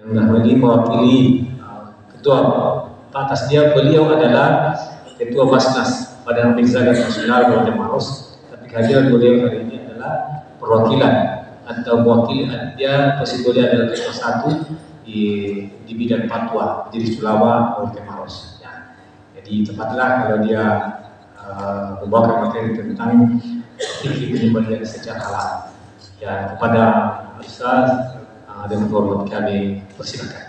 ini mewakili ketua. Atas dia beliau adalah ketua Basnas Badan Amil Zakat Nasional Kabupaten Maros. Tapi kehadiran beliau hari ini adalah perwakilan atau mewakili. Dia posisi beliau adalah ketua satu di bidang fatwa jadi Sulawak Kabupaten Maros. Ya. Jadi tepatlah kalau dia membawakan materi tentang fikih penyembelihan secara halal. Ya, kepada Ustaz dan hormat kami persilakan.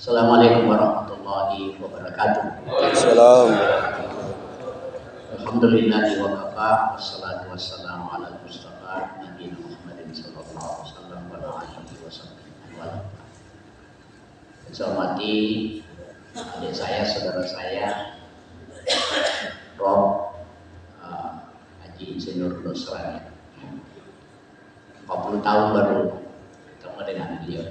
Assalamualaikum warahmatullahi wabarakatuh. Assalamualaikum. Alhamdulillahi wa kafa wassalatu wassalamu ala Mustafa Nabi Muhammadin sallallahu alaihi wasallam wa ala alihi wasallam. Saya hormati adik saya, saudara saya, Prof. Haji Insinyur Nusran. 40 tahun baru ketemu dengan beliau.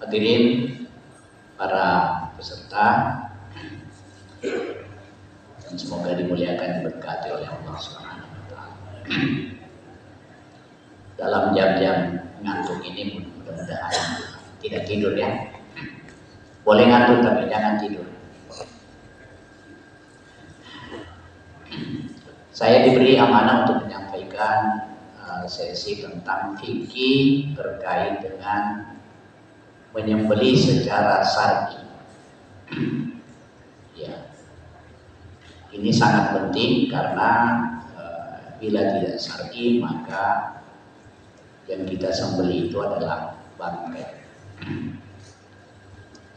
Hadirin para peserta, dan semoga dimuliakan diberkati oleh Allah Subhanahu wa taala. Dalam jam-jam ngantuk ini mudah-mudahan tidak tidur ya. Boleh ngantuk tapi jangan tidur. Saya diberi amanah untuk menyampaikan sesi tentang fikih terkait dengan menyembelih secara syar'i. Ya, ini sangat penting karena bila tidak syar'i maka yang kita sembelih itu adalah bangkai.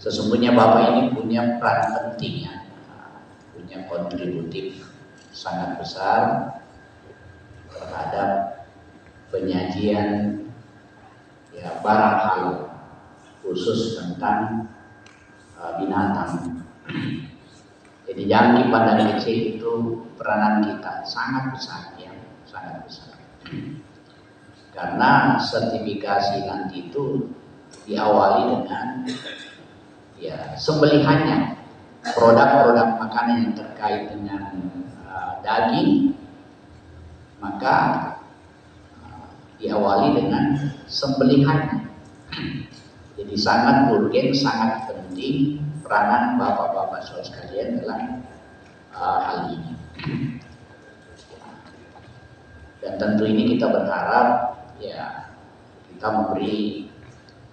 Sesungguhnya Bapak ini punya peran penting ya, punya kontributif sangat besar terhadap penyajian ya barang halal khusus tentang binatang. Jadi jangan dipandang kecil, itu peranan kita sangat besar ya, sangat besar. Karena sertifikasi nanti itu diawali dengan ya sembelihannya, produk-produk makanan yang terkait dengan daging, maka diawali dengan sembelihannya. Jadi sangat urgen, sangat penting peranan bapak-bapak saudara sekalian dalam hal ini. Dan tentu ini kita berharap ya kita memberi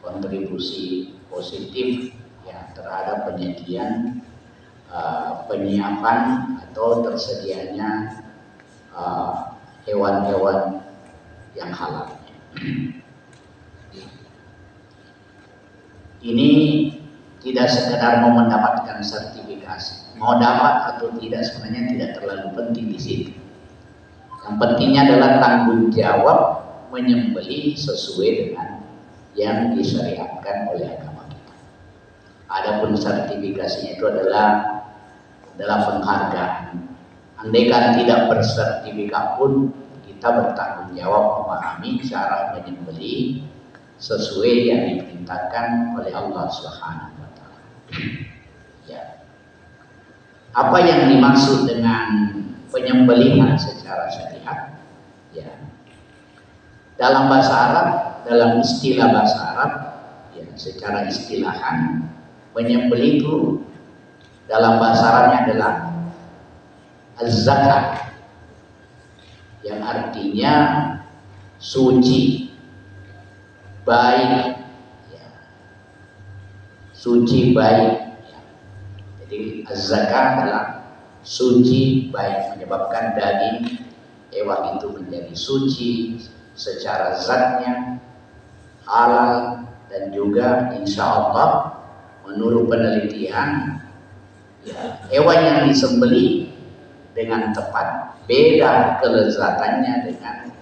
kontribusi positif ya terhadap penyajian penyiapan atau tersedianya hewan-hewan yang halal. Ini tidak sekedar mau mendapatkan sertifikasi, mau dapat atau tidak sebenarnya tidak terlalu penting di situ. Yang pentingnya adalah tanggung jawab menyembelih sesuai dengan yang disyariatkan oleh agama kita. Adapun sertifikasinya itu adalah penghargaan. Andaikan tidak bersertifikat pun kita bertanggung jawab memahami cara menyembelih sesuai yang diperintahkan oleh Allah Subhanahu wa taala. Ya. Apa yang dimaksud dengan penyembelihan secara syariat? Ya. Dalam bahasa Arab, dalam istilah bahasa Arab, ya, secara istilahan menyembelih itu dalam bahasa Arabnya adalah az-zakah, yang artinya suci, baik, ya. Suci baik. Ya. Jadi az-zakah adalah suci baik, menyebabkan daging hewan itu menjadi suci secara zatnya, halal, dan juga insya Allah menurut penelitian ya, hewan yang disembelih dengan tepat beda kelezatannya dengan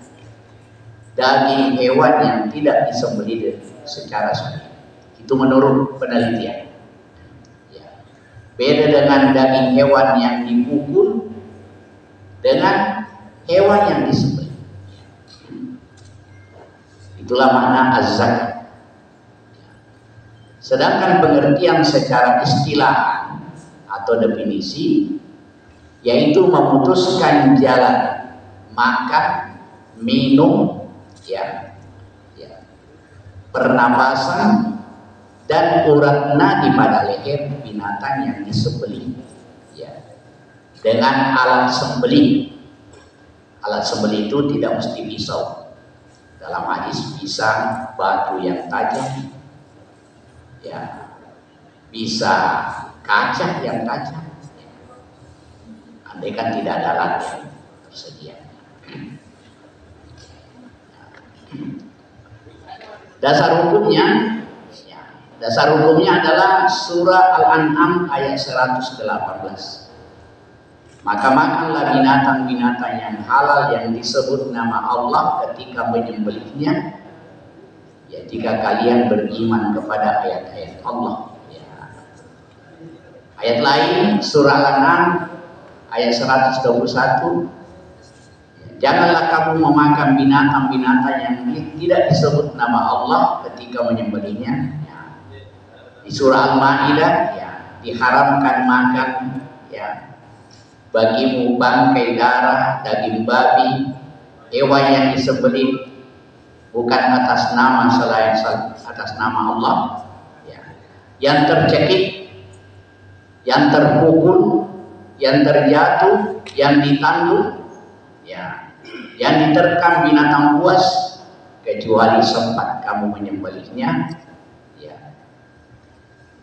daging hewan yang tidak disembelih secara syar'i. Itu menurut penelitian. Ya. Beda dengan daging hewan yang dipukul dengan hewan yang disembelih. Itulah makna az-zakah. Sedangkan pengertian secara istilah atau definisi yaitu memutuskan jalan makan, minum, ya, pernapasan dan urat nadi pada leher binatang yang disembelih, ya, dengan alat sembelih. Alat sembelih itu tidak mesti pisau. Dalam hadis pisang, batu yang tajam, ya, bisa kaca yang tajam. Ya. Andai kan tidak ada alat yang tersedia. Dasar hukumnya adalah surah Al-An'am ayat 118. Maka makanlah binatang-binatang yang halal yang disebut nama Allah ketika menyembelihnya, ya, jika kalian beriman kepada ayat-ayat Allah. Ya. Ayat lain surah Al-An'am ayat 121. Janganlah kamu memakan binatang-binatang yang tidak disebut nama Allah ketika menyembelihnya. Ya. Di surah Al-Maidah, ya, diharamkan makan, ya, bagimu bangkai darah, daging babi, hewan yang disembelih bukan atas nama selain atas nama Allah, ya, yang tercekik, yang terpukul, yang terjatuh, yang ditanduk, ya, yang diterkam binatang buas kecuali sempat kamu menyembelihnya, ya,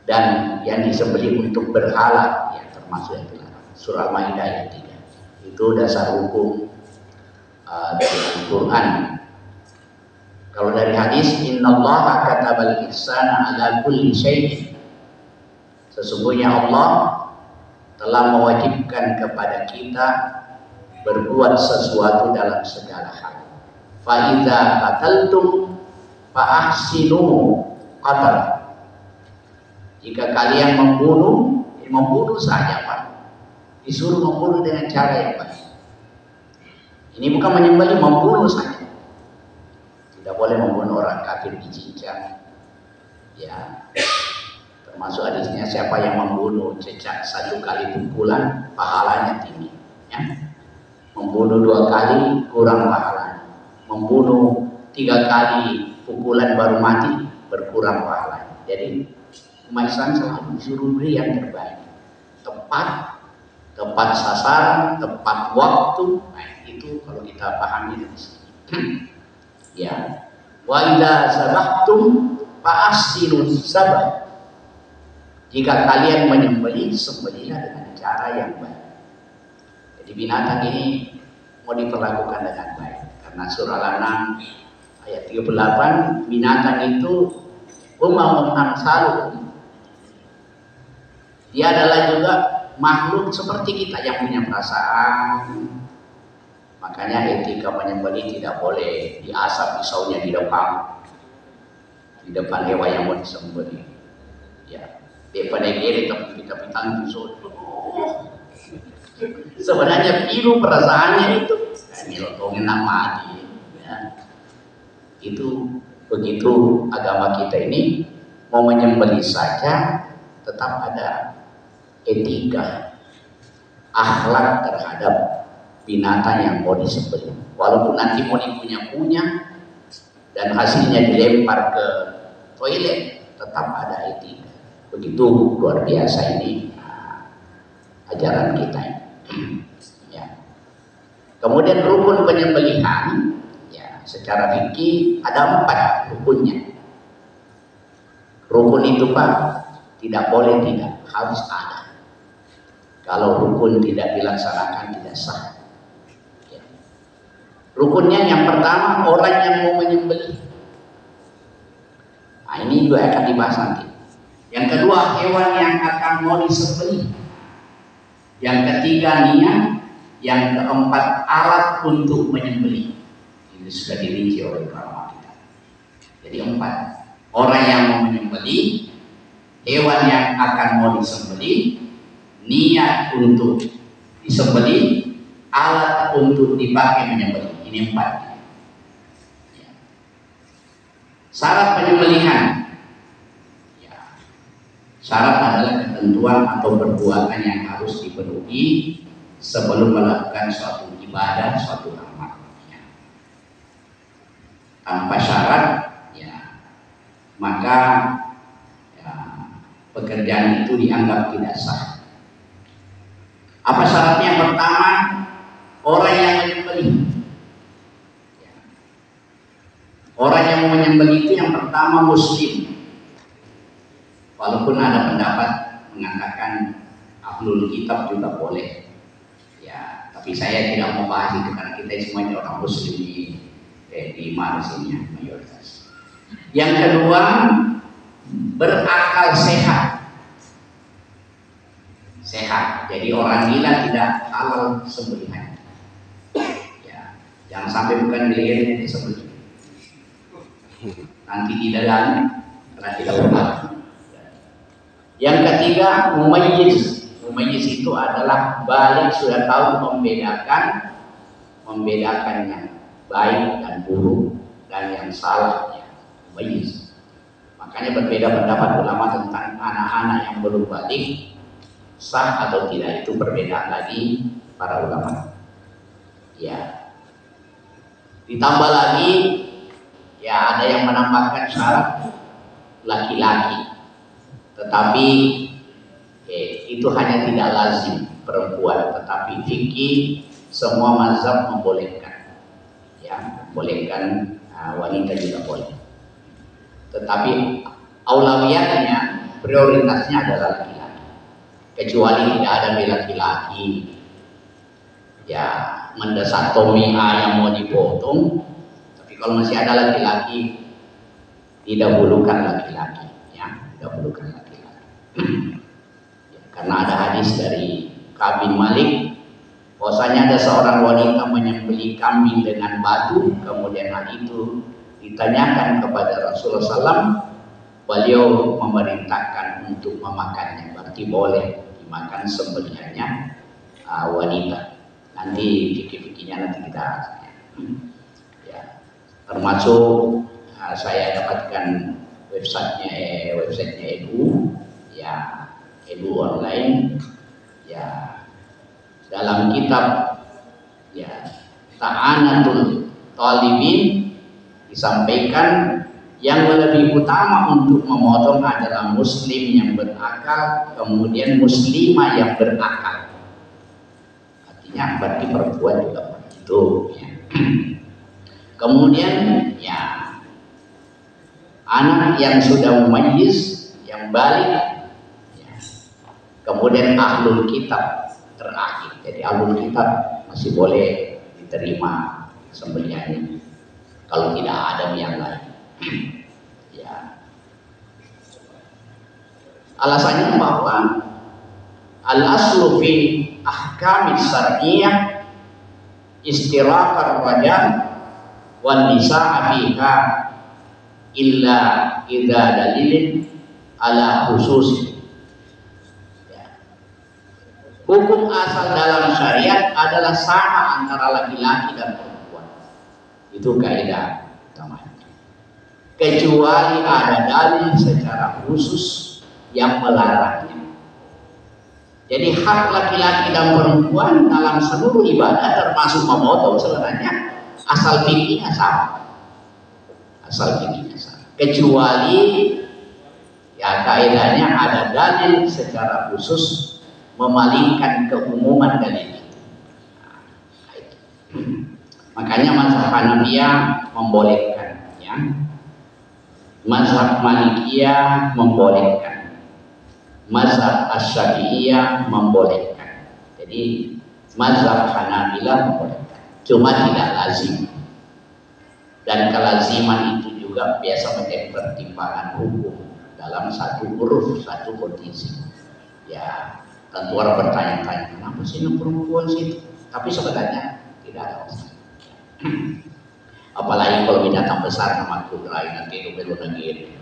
dan yang disembelih untuk berhala, ya, termasuk yang dilarang. Surah Al-Maidah ayat 3. Itu dasar hukum dari Al-Quran. Kalau dari hadis, innallaha katabal ihsana ala kulli syai'in. Sesungguhnya Allah telah mewajibkan kepada kita berbuat sesuatu dalam segala hal. Fa idza qataltum fa ahsinu qatl. Jika kalian membunuh saja, Pak. Disuruh membunuh dengan cara yang baik. Ini bukan menyembelih, membunuh saja. Tidak boleh membunuh orang kafir dicincang. Ya. Termasuk hadisnya, siapa yang membunuh cecak 1 kali pukulan, pahalanya tinggi. Ya. Membunuh 2 kali kurang pahalanya. Membunuh 3 kali pukulan baru mati, berkurang pahalanya. Jadi umat Islam selalu disuruh beri yang terbaik. Tepat sasaran, tepat waktu. Nah, itu kalau kita pahami dari sini. Ya. Wa idza sabahtum fa ahsinus sabah. Jika kalian menyembelih, sembelihlah dengan cara yang baik. Jadi binatang ini mau diperlakukan dengan baik. Karena surah Al-An'am ayat 38, binatang itu umum amsalukum. Dia adalah juga makhluk seperti kita yang punya perasaan. Makanya etika menyembelih tidak boleh diasap pisaunya di depan hewan yang mau disembelih. Ya, depan kiri tapi tangan pisau. Sebenarnya pilu perasaannya itu. Nyelotongin nama dia. Ya. Itu begitu agama kita ini mau menyembelih saja tetap ada etika, akhlak terhadap binatang yang mau disembelih. Walaupun nanti mau dipunya-punya dan hasilnya dilempar ke toilet, tetap ada etika. Begitu luar biasa ini ajaran kita. Ya. Kemudian rukun penyembelihan, ya, secara fikih ada 4 rukunnya. Rukun itu, Pak, tidak boleh tidak, harus ada. Kalau rukun tidak dilaksanakan tidak sah. Ya. Rukunnya yang pertama, orang yang mau menyembelih. Nah, ini juga akan dibahas nanti. Yang kedua, hewan yang akan mau disembelih. Yang ketiga, niat. Yang keempat, alat untuk menyembelih. Ini sudah dirinci oleh ulama kita. Jadi 4. Orang yang mau menyembelih, hewan yang akan mau disembelih, niat untuk disembelih, alat untuk dipakai menyembelih. Ini 4. Ya. Syarat penyembelihan, ya, syarat adalah ketentuan atau perbuatan yang harus dipenuhi sebelum melakukan suatu ibadah, suatu amal. Ya. Tanpa syarat, ya, maka ya, pekerjaan itu dianggap tidak sah. Apa syaratnya? Yang pertama, orang yang menyembelih. Ya. Orang yang mau menyembelih itu yang pertama muslim. Walaupun ada pendapat mengatakan ahlul kitab juga boleh, ya, tapi saya tidak mau bahas itu karena kita semuanya orang muslim di Malaysia mayoritas. Yang kedua, berakal sehat. Jadi orang gila tidak halal sembelihan. Ya, jangan sampai bukan lehernya disembelih, nanti di dalam karena tidak benar. Yang ketiga, mumayyiz. Mumayyiz itu adalah balik sudah tahu membedakan yang baik dan buruk dan yang salah, ya. Mumayyiz. Makanya berbeda pendapat ulama tentang anak-anak yang belum balik sah atau tidak, itu perbedaan lagi para ulama. Ya. Ditambah lagi, ya, ada yang menambahkan syarat laki-laki. Tetapi itu hanya tidak lazim perempuan, tetapi fikih semua mazhab membolehkan, ya, membolehkan wanita juga boleh. Tetapi aulawiyatnya, prioritasnya adalah laki-laki. Kecuali tidak ada laki-laki, ya, mendesak tomia yang mau dipotong. Tapi kalau masih ada laki-laki, didahulukan laki-laki, ya, didahulukan laki-laki. Ya, karena ada hadis dari Ka'ab bin Malik, bahwasanya ada seorang wanita menyembelih kambing dengan batu, kemudian hal itu ditanyakan kepada Rasulullah SAW, beliau memerintahkan untuk memakannya, berarti boleh dimakan sembelihannya wanita. Nanti fikih-fikihnya nanti kita ya, termasuk saya dapatkan websitenya Edu, ya, Edu online, ya, dalam kitab, ya, Ta'anatul Talibin disampaikan yang lebih utama untuk memotong adalah muslim yang berakal, kemudian muslimah yang berakal. Artinya berarti perempuan juga begitu, ya. Kemudian, ya, anak yang sudah mumayyiz, yang balik, ya. Kemudian ahlul kitab terakhir. Jadi ahlul kitab masih boleh diterima sembelihannya kalau tidak ada yang lain. Ya. Alasannya bahwa al-aslu fi ahkamis syar'iyyah istirakar rajal wan nisaa fiha illa idza dalilin ala khusus. Ya. Hukum asal dalam syariat adalah sama antara laki-laki dan perempuan. Itu kaidah utamanya. Kecuali ada dalil secara khusus yang melarangnya. Jadi hak laki-laki dan perempuan dalam seluruh ibadah termasuk memotong sebenarnya asal fikihnya sama. Asal fikihnya sama. Kecuali, ya, kaidahnya ada dalil secara khusus memalingkan keumuman dalil itu. Nah, itu. Makanya mazhab Hanafiyah membolehkan, ya. Mazhab Malikiyah membolehkan, mazhab Asy-Syafi'iyah membolehkan. Jadi mazhab Hanabilah membolehkan, cuma tidak lazim. Dan kelaziman itu juga biasa menjadi pertimbangan hukum dalam satu huruf, satu kondisi. Ya, tentu orang bertanya-tanya, kenapa sih perempuan sih? Tapi sebenarnya tidak ada masalah. Apalagi kalau binatang besar nama kudra nanti itu belum lagi.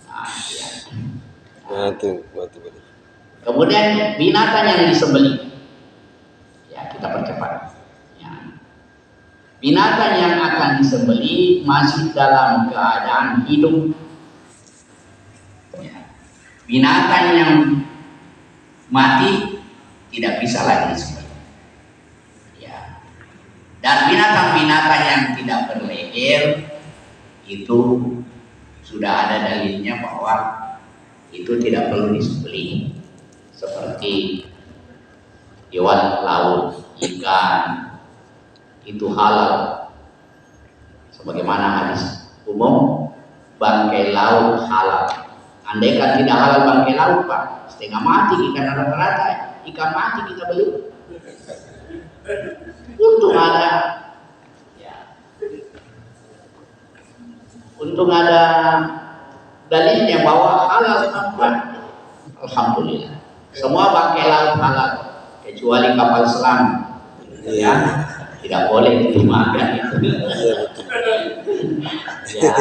Nah, ya. Kemudian binatang yang disembelih, ya, kita percepat. Ya. Binatang yang akan disembelih masih dalam keadaan hidup. Ya. Binatang yang mati tidak bisa lagi disembelih. Dan binatang-binatang yang tidak berleher itu sudah ada dalilnya bahwa itu tidak perlu disembelih, seperti hewan laut, ikan, itu halal. Sebagaimana hadis umum, bangkai laut halal. Andaikan tidak halal bangkai laut, Pak, setengah mati ikan rata-rata, ikan mati kita beli. Untung ada dalilnya bahwa halal tempat. Alhamdulillah. Semua bangkai laut halal kecuali kapal selam. Ya, tidak boleh dimakan itu. Ya.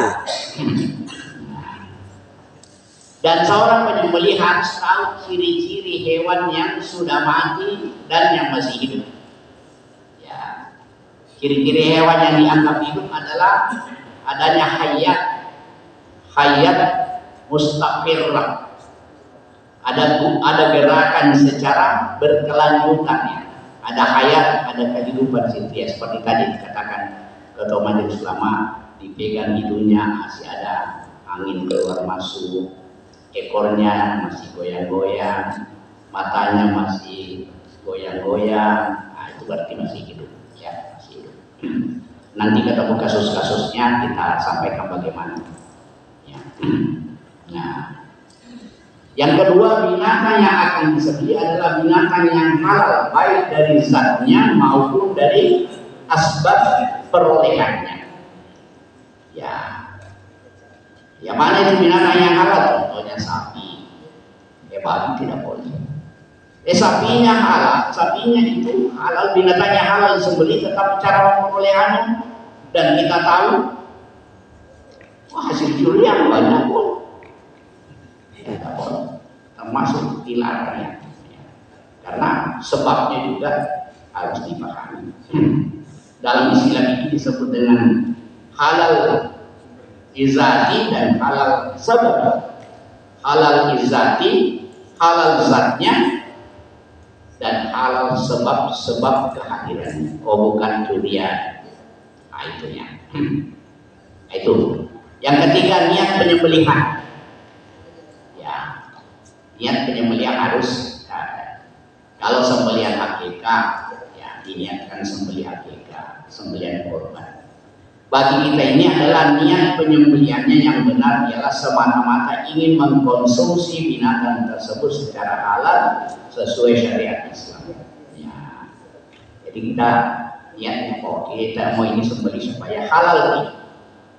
Dan seorang penyembelih harus tahu ciri-ciri hewan yang sudah mati dan yang masih hidup. Ya. Ciri-ciri hewan yang dianggap hidup adalah adanya hayat mustaqirrah. Ada gerakan secara berkelanjutan ya. Ada hayat, ada kehidupan situ ya, seperti tadi dikatakan Ketua Majelis Ulama, dipegang hidungnya masih ada angin keluar masuk, ekornya masih goyang-goyang, matanya masih goyang-goyang, nah, itu berarti masih hidup ya, masih hidup. Nanti ketemu kasus-kasusnya kita sampaikan bagaimana ya. Nah, yang kedua, binatang yang akan disembelih adalah binatang yang halal, baik dari zatnya maupun dari asbab perolehannya. Ya, yang mana itu binatang yang halal? Contohnya sapi. Babi tidak boleh. Sapinya halal, sapinya itu halal, binatangnya halal disembelih, tetapi cara perolehannya dan kita tahu, hasil curian banyak pun. Tidak boleh, termasuk dilarang ya. Karena sebabnya juga harus dipahami. Dalam istilah ini disebut dengan halal izati dan halal sabab. Halal izati, halal zatnya, dan halal sebab kehadirannya. Oh, bukan curian. Nah, itu ya. Itu. Yang ketiga, niat penyembelihan. Niat penyembelihan harus kalau sembelihan akikah ya diniatkan sembelih akikah, sembelihan korban. Bagi kita ini adalah niat penyembelihannya yang benar ialah semata-mata ingin mengkonsumsi binatang tersebut secara halal sesuai syariat Islam. Ya. Jadi kita niatnya kita mau ini sembelih supaya halal nih.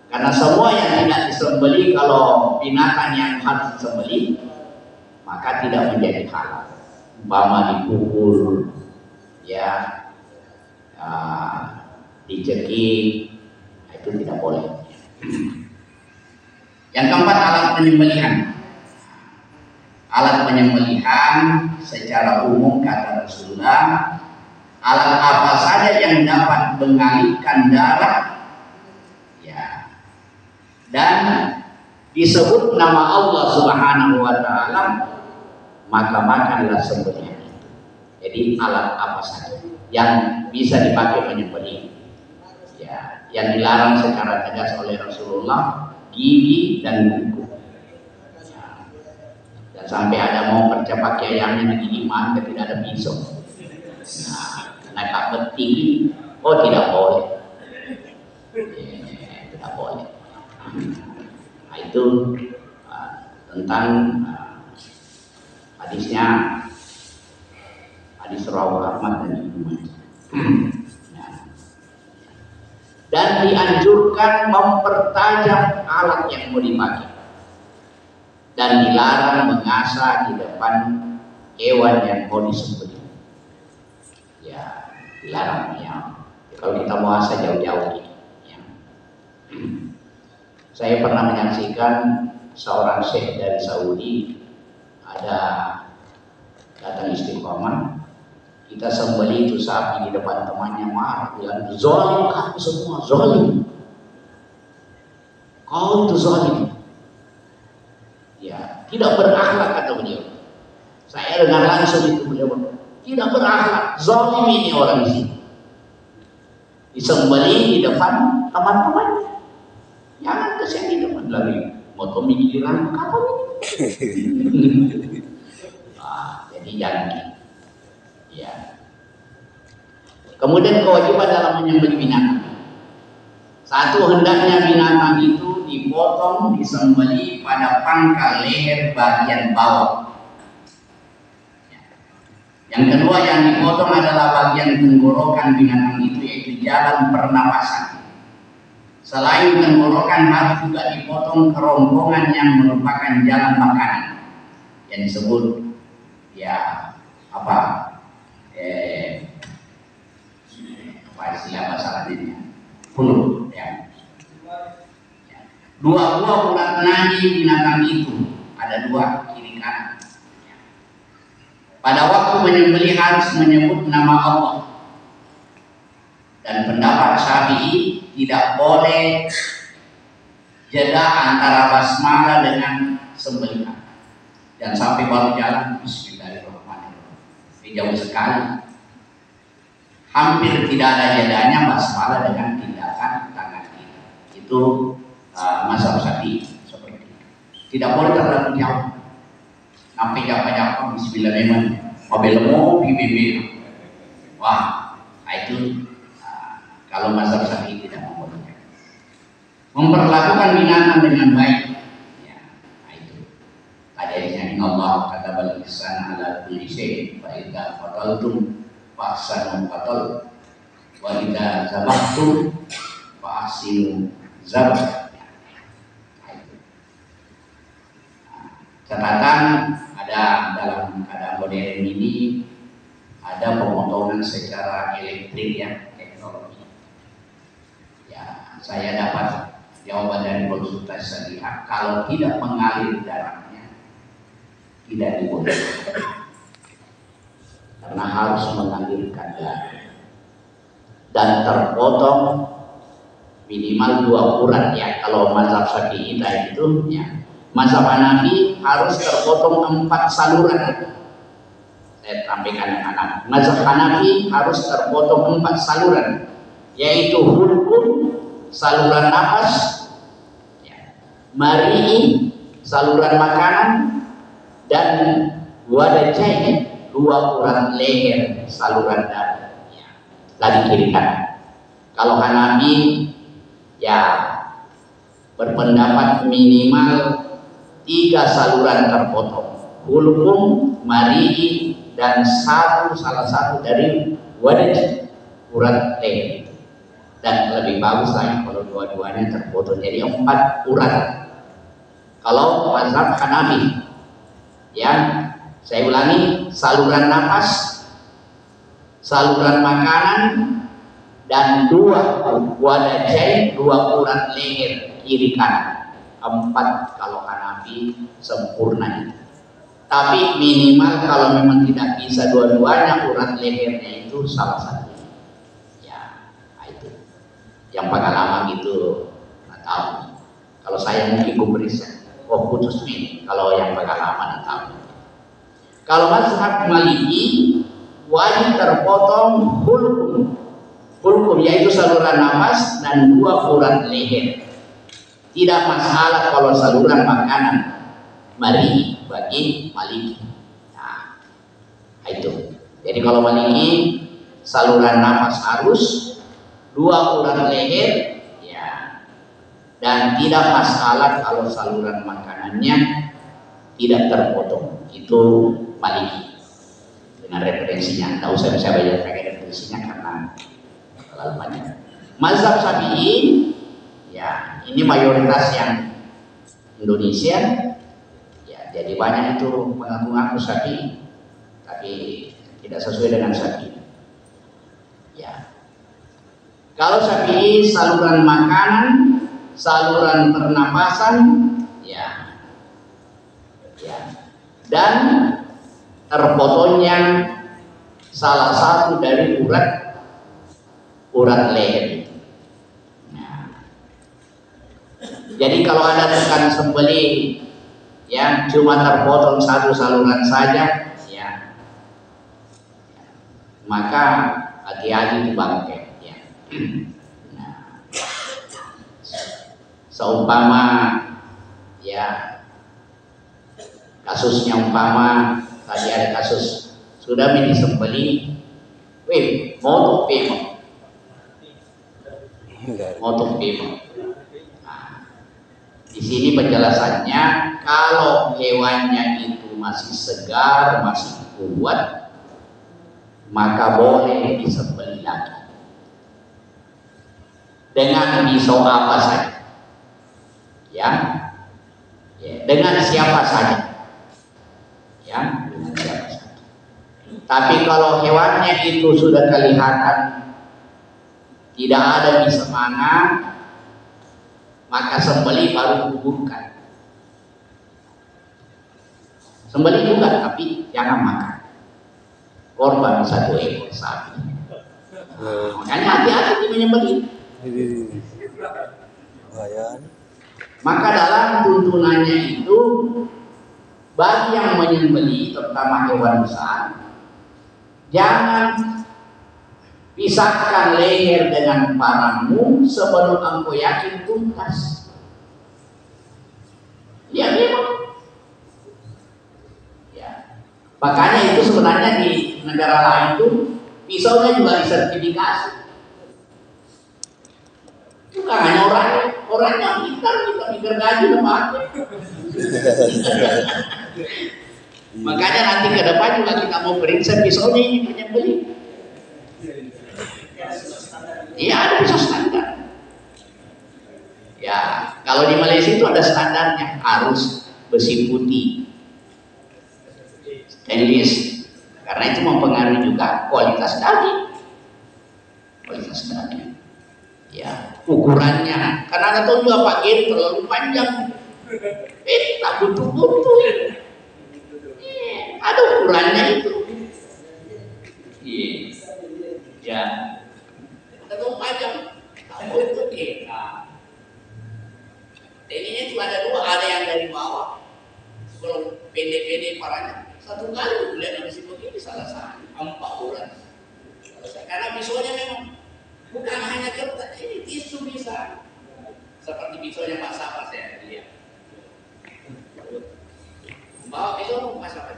Karena semua yang tidak disembelih, kalau binatang yang harus disembelih maka tidak menjadi halal. Umpama dipukul, ya, dicekik, itu tidak boleh. Yang keempat, alat penyembelihan. Alat penyembelihan secara umum kata Rasulullah, alat apa saja yang dapat mengalirkan darah, ya, dan disebut nama Allah Subhanahu wa Ta'ala, maka makanlah sembelihan itu. Jadi alat apa saja yang bisa dipakai menyembelih, ya, yang dilarang secara tegas oleh Rasulullah, gigi dan kuku. Ya. Dan sampai ada mau percepat ayamnya di gigi, maka tidak ada pisau. Nah, kak beting, oh tidak boleh, tidak boleh. Nah, itu tentang hadisnya, hadis rawahu Ahmad dan Ibnu Majah. Dan dianjurkan mempertajam alat yang mau dipakai dan dilarang mengasah di depan hewan yang mau disembelih. Ya, dilarang ya. Kalau kita mau asah jauh-jauh ya. Saya pernah menyaksikan seorang syekh dari Saudi ada datang istiqomah, kita sembelih itu sapi di depan temannya, marah, bilang zalim kamu semua, zalim, kau itu zalim, ya, tidak berakhlak kata beliau. Saya dengar langsung itu beliau, tidak berakhlak, zalim ini orang di sini. disembeli di depan teman-temannya. Jangan kesian di depan lagi. Moto mikiran apa ini? Jadi jangan. Ya. Kemudian kewajiban dalam menyembelih binatang. Satu, hendaknya binatang itu dipotong, disembelih pada pangkal leher bagian bawah. Yang kedua, yang dipotong adalah bagian tenggorokan binatang itu, yaitu jalan pernapasan. Selain tenggorokan, harus juga dipotong kerongkongan yang merupakan jalan makanan, yang disebut istilah bahasa lainnya puluh ya. Dua buah urat nadi binatang itu, ada dua, kiri kanan. Pada waktu menyembelih harus menyebut nama Allah. Dan pendapat Syafi'i tidak boleh jeda antara basmalah dengan sembelihan. Dan sampai baru jalan Bismillahirrahmanirrahim. Jauh sekali. Hampir tidak ada jedanya basmalah dengan tindakan tangan kita. Itu mazhab Syafi'i seperti itu. Tidak boleh terlalu jauh. Sampai japa-japa Bismillahirrahmanirrahim. Mobil bibi. Wah, itu kalau mazhab Syafi'i tidak membolehkan. Memperlakukan binatang dengan baik. Ya, itu. Tadinya Allah kata bal-ihsan ala kulli syai' fa idza qataltum fahsanu qatal wa idza zabahtum fa ahsinu zabah. Catatan ada dalam keadaan modern ini ada pemotongan secara elektrik ya, teknologi. Ya, saya dapat jawaban dari konsultasi tadi, kalau tidak mengalir darahnya tidak dibolehkan. Karena harus mengalirkan darah dan terpotong minimal 2 urat ya. Kalau mazhab Syafi'i itu ya, mazhab Hanafi harus terpotong 4 saluran. Saya sampaikan anak-anak, mazhab Hanafi harus terpotong 4 saluran, yaitu hulqum, saluran nafas ya, mari'i, saluran makanan, dan wadajain, 2 urat leher, saluran darah ya, dari kiri kanan. Kalau Hanafi ya berpendapat minimal 3 saluran terpotong, hulqum, mari'i, dan salah satu dari wadaj, urat leher. Dan lebih bagus lagi kalau dua-duanya terpotong, jadi 4 urat. Kalau mazhab Hanafi ya, saya ulangi, saluran nafas, saluran makanan, dan 2 wadajai, 2 urat leher kiri kanan. 4 kalau Hanafi sempurna. Tapi minimal kalau memang tidak bisa dua-duanya, urat lehernya itu salah satu. Ya, itu. Yang pengalaman gitu, nggak tahu. Kalau saya mungkin kuberisnya, putus nih. Kalau yang pengalaman tahu. Kalau mazhab Maliki wajib terpotong hulqum. Hulqum yaitu saluran nafas dan 2 urat leher. Tidak masalah kalau saluran makanan, mari bagi Maliki. Nah, itu. Jadi kalau Maliki saluran nafas harus, 2 urat leher ya. Dan tidak masalah kalau saluran makanannya tidak terpotong. Itu Maliki dengan referensinya. Tidak usah saya baca pakai referensinya karena terlalu banyak. Mazhab Syafi'i ya, ini mayoritas yang Indonesia ya, jadi banyak itu mengaku-ngaku Syafi'i tapi tidak sesuai dengan Syafi'i ya. Kalau Syafi'i saluran makanan, saluran pernapasan ya, dan terpotongnya salah satu dari urat leher. Nah, jadi kalau ada tekan sembelih yang cuma terpotong 1 saluran saja ya, maka hati-hati dibangkai ya. Nah, seumpama ya kasusnya umpama tadi ada kasus sudah disembeli, moto pemo. Nah, di sini penjelasannya kalau hewannya itu masih segar, masih kuat, maka boleh disembeli lagi dengan pisau apa saja, ya, dengan siapa saja, ya, dengan siapa saja. Tapi kalau hewannya itu sudah kelihatan tidak ada bisa mana, maka sembeli baru kuburkan. Sembeli juga, tapi jangan makan. Korban 1 ekor sapi. Makanya hati-hati di menyembeli. Maka dalam tuntunannya itu bagi yang menyembeli, terutama hewan besar, jangan pisahkan leher dengan parangmu sebelum engkau yakin tuntas. Ya memang. Ya. Makanya itu sebenarnya di negara lain itu pisaunya juga disertifikasi. Bukan hanya orangnya pintar gaji pakai. Makanya nanti ke depan juga kita mau periksa pisaunya ini penyembeli. Iya, ada pisau standar. Ya, kalau di Malaysia itu ada standarnya, harus besi putih, stainless, karena itu mempengaruhi juga kualitas daging. Ya, ukurannya, karena ada tahu juga Pak Giri terlalu panjang, tak butuh. Ada ukurannya itu. Ya. Terlalu panjang, tak butuh. Ininya cuma ada 2, ada yang dari bawah, kalau pendek-pendek parahnya, 1 kali lihat dari situ begini salah satu 4 bulan. Karena pisaunya memang bukan hanya kertas, ini tisu bisa, seperti pisaunya Pak Sapa saya lihat. Bawa pisau Pak Sapa.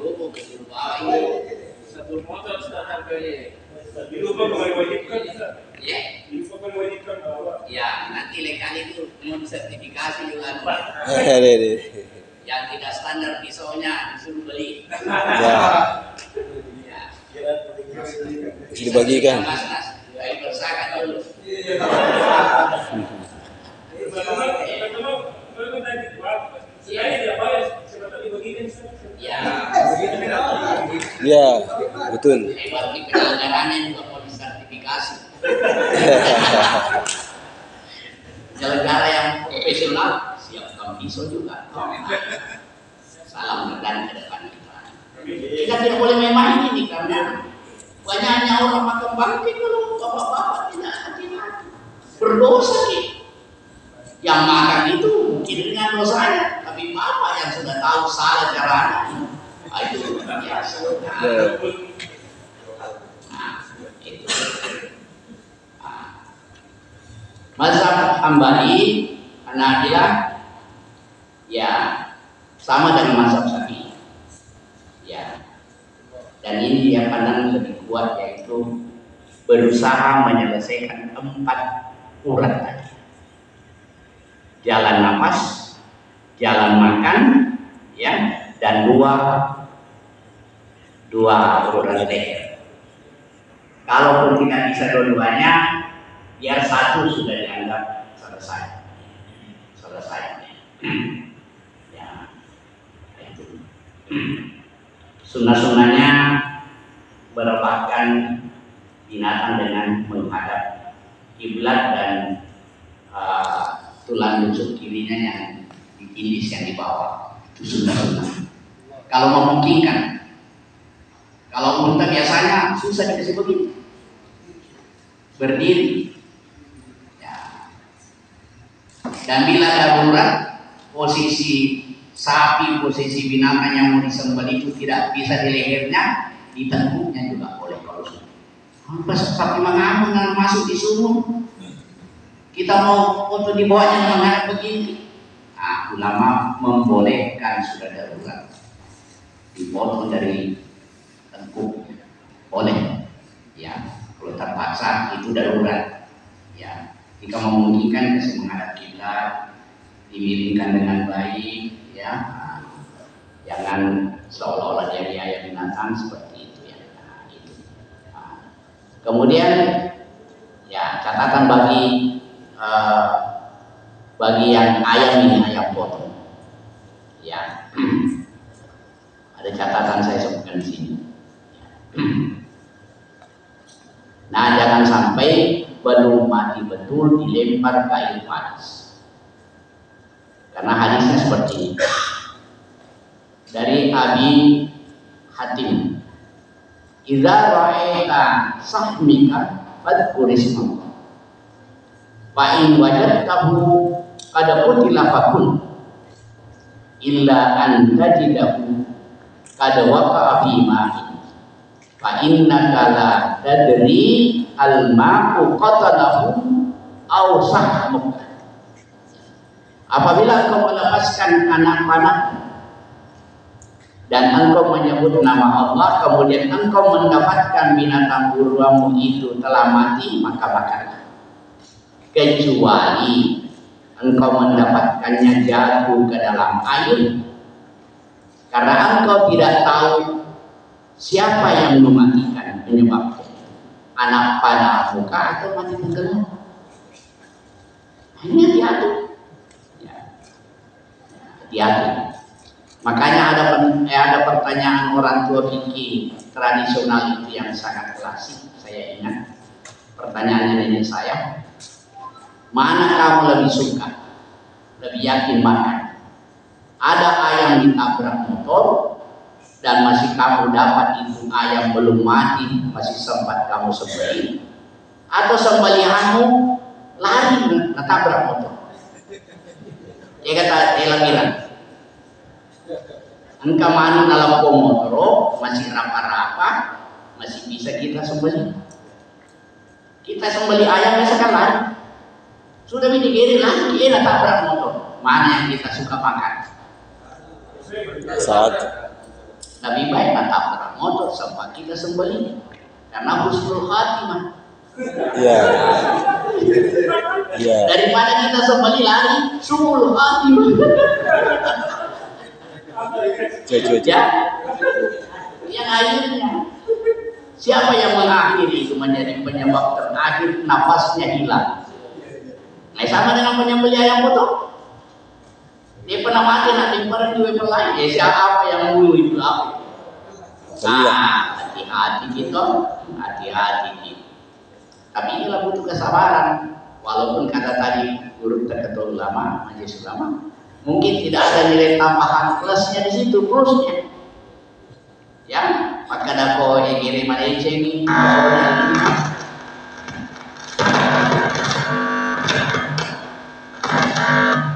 Bukan disuruh bawa ini. Satu motor standar kali. Di lupa mewajibkan. Ya, nanti legal itu mau sertifikasi juga. Yang tidak standar pisaunya disuruh beli. Ya. Dibagikan. Dari bersakat dulu. Ya, betul. Berarti penyelenggaranya juga mau disertifikasi. Penyelenggara yang profesional siapkan pisau juga. Salam dan ke depan kita. Kita tidak boleh main-main ini karena banyaknya orang makan bangkai kalau bapak-bapak tidak hati-hati. Berdosa nih. Yang makan itu mungkin dengan dosanya, tapi bapak yang sudah tahu salah caranya. Itu biasa. Itu. Mazhab Hambali, Hanabilah, ya sama dengan mazhab Syafi'i. Ya. Dan ini yang pandangan lebih kuat, yaitu berusaha menyelesaikan 4 urat tadi. Jalan nafas, jalan makan, ya, dan dua urat leher. Kalaupun tidak bisa dua-duanya, biar 1 sudah dianggap selesai. Ya, itu. Sunnah-sunnahnya merebahkan binatang dengan menghadap kiblat dan tulang rusuk kirinya yang ditindis yang di bawah. Itu sunnah-sunnah. Kalau memungkinkan. Kalau unta biasanya susah dikasih begini. Berdiri. Ya. Dan bila darurat, posisi sapi, posisi binatang yang mau disembelih itu tidak bisa di lehernya, di tengkuknya juga boleh kalau sudah. Pas sapi mengamuk masuk di sumur, kita mau untuk dibawanya menghadap begini. Nah, ulama membolehkan sudah darurat dipotong dari tengkuk, boleh ya, kalau terpaksa itu darurat ya. Jika memungkinkan kasih menghadap kiblat, dimiringkan dengan baik ya. Nah, jangan seolah-olah dia ayam binatang seperti itu ya. Nah, itu. Nah, kemudian ya catatan bagi yang ayam ini, ayam potong ya. Ada catatan saya sebutkan di sini. Nah, jangan sampai belum mati betul dilempar ke air panas. Karena hadisnya seperti ini. Dari Abi Hatim, "Idza ra'aita sahmika fadhkur ismallah. Fa in wajadtahu qad qutila fakun illa an tajidahu qad waqa'a fi ma'in. Fa innaka la tadri al-ma'u qatalahu aw sahmuk." Apabila engkau melepaskan anak panah dan engkau menyebut nama Allah, kemudian engkau mendapatkan binatang buruanmu itu telah mati, maka makanlah. Kecuali engkau mendapatkannya jatuh ke dalam air, karena engkau tidak tahu siapa yang mematikan penyebabnya, anak panah muka atau mati tenggelam. Ini hati-hati. Hati-hati. Makanya ada pertanyaan orang tua fikih tradisional itu yang sangat klasik. Saya ingat pertanyaannya nenek saya, mana kamu lebih suka, lebih yakin makan? Ada ayam ditabrak motor dan masih kamu dapat itu ayam belum mati, masih sempat kamu sembelih, atau sembelihanmu lari nabrak motor? Dia kata, dia bilang, engkau manu dalam pomodoro masih rapa-rapa, masih bisa kita sembelih. Kita sembelih ayam sekali, sudah digigit lagi, dia tabrak motor. Mana yang kita suka makan? Saat Lebih baik tabrak motor sampai kita sembelih, karena husnul khatimah. Iya. Iya. Daripada kita sembelih lari, suul khatimah. Ya, yang akhirnya siapa yang mengakhiri itu menjadi penyebab terakhir nafasnya hilang. Nah, sama dengan penyembelih ayam potong. Dia pernah mati nanti pernah juga lain. Ya siapa yang mulu itu apa? Nah, hati-hati gitu, hati-hati gitu. Tapi inilah butuh kesabaran. Walaupun kata tadi guru terketua ulama, majelis ulama, mungkin tidak ada nilai tambahan plusnya di situ, plusnya. Ya, maka dako egere malaysia ini,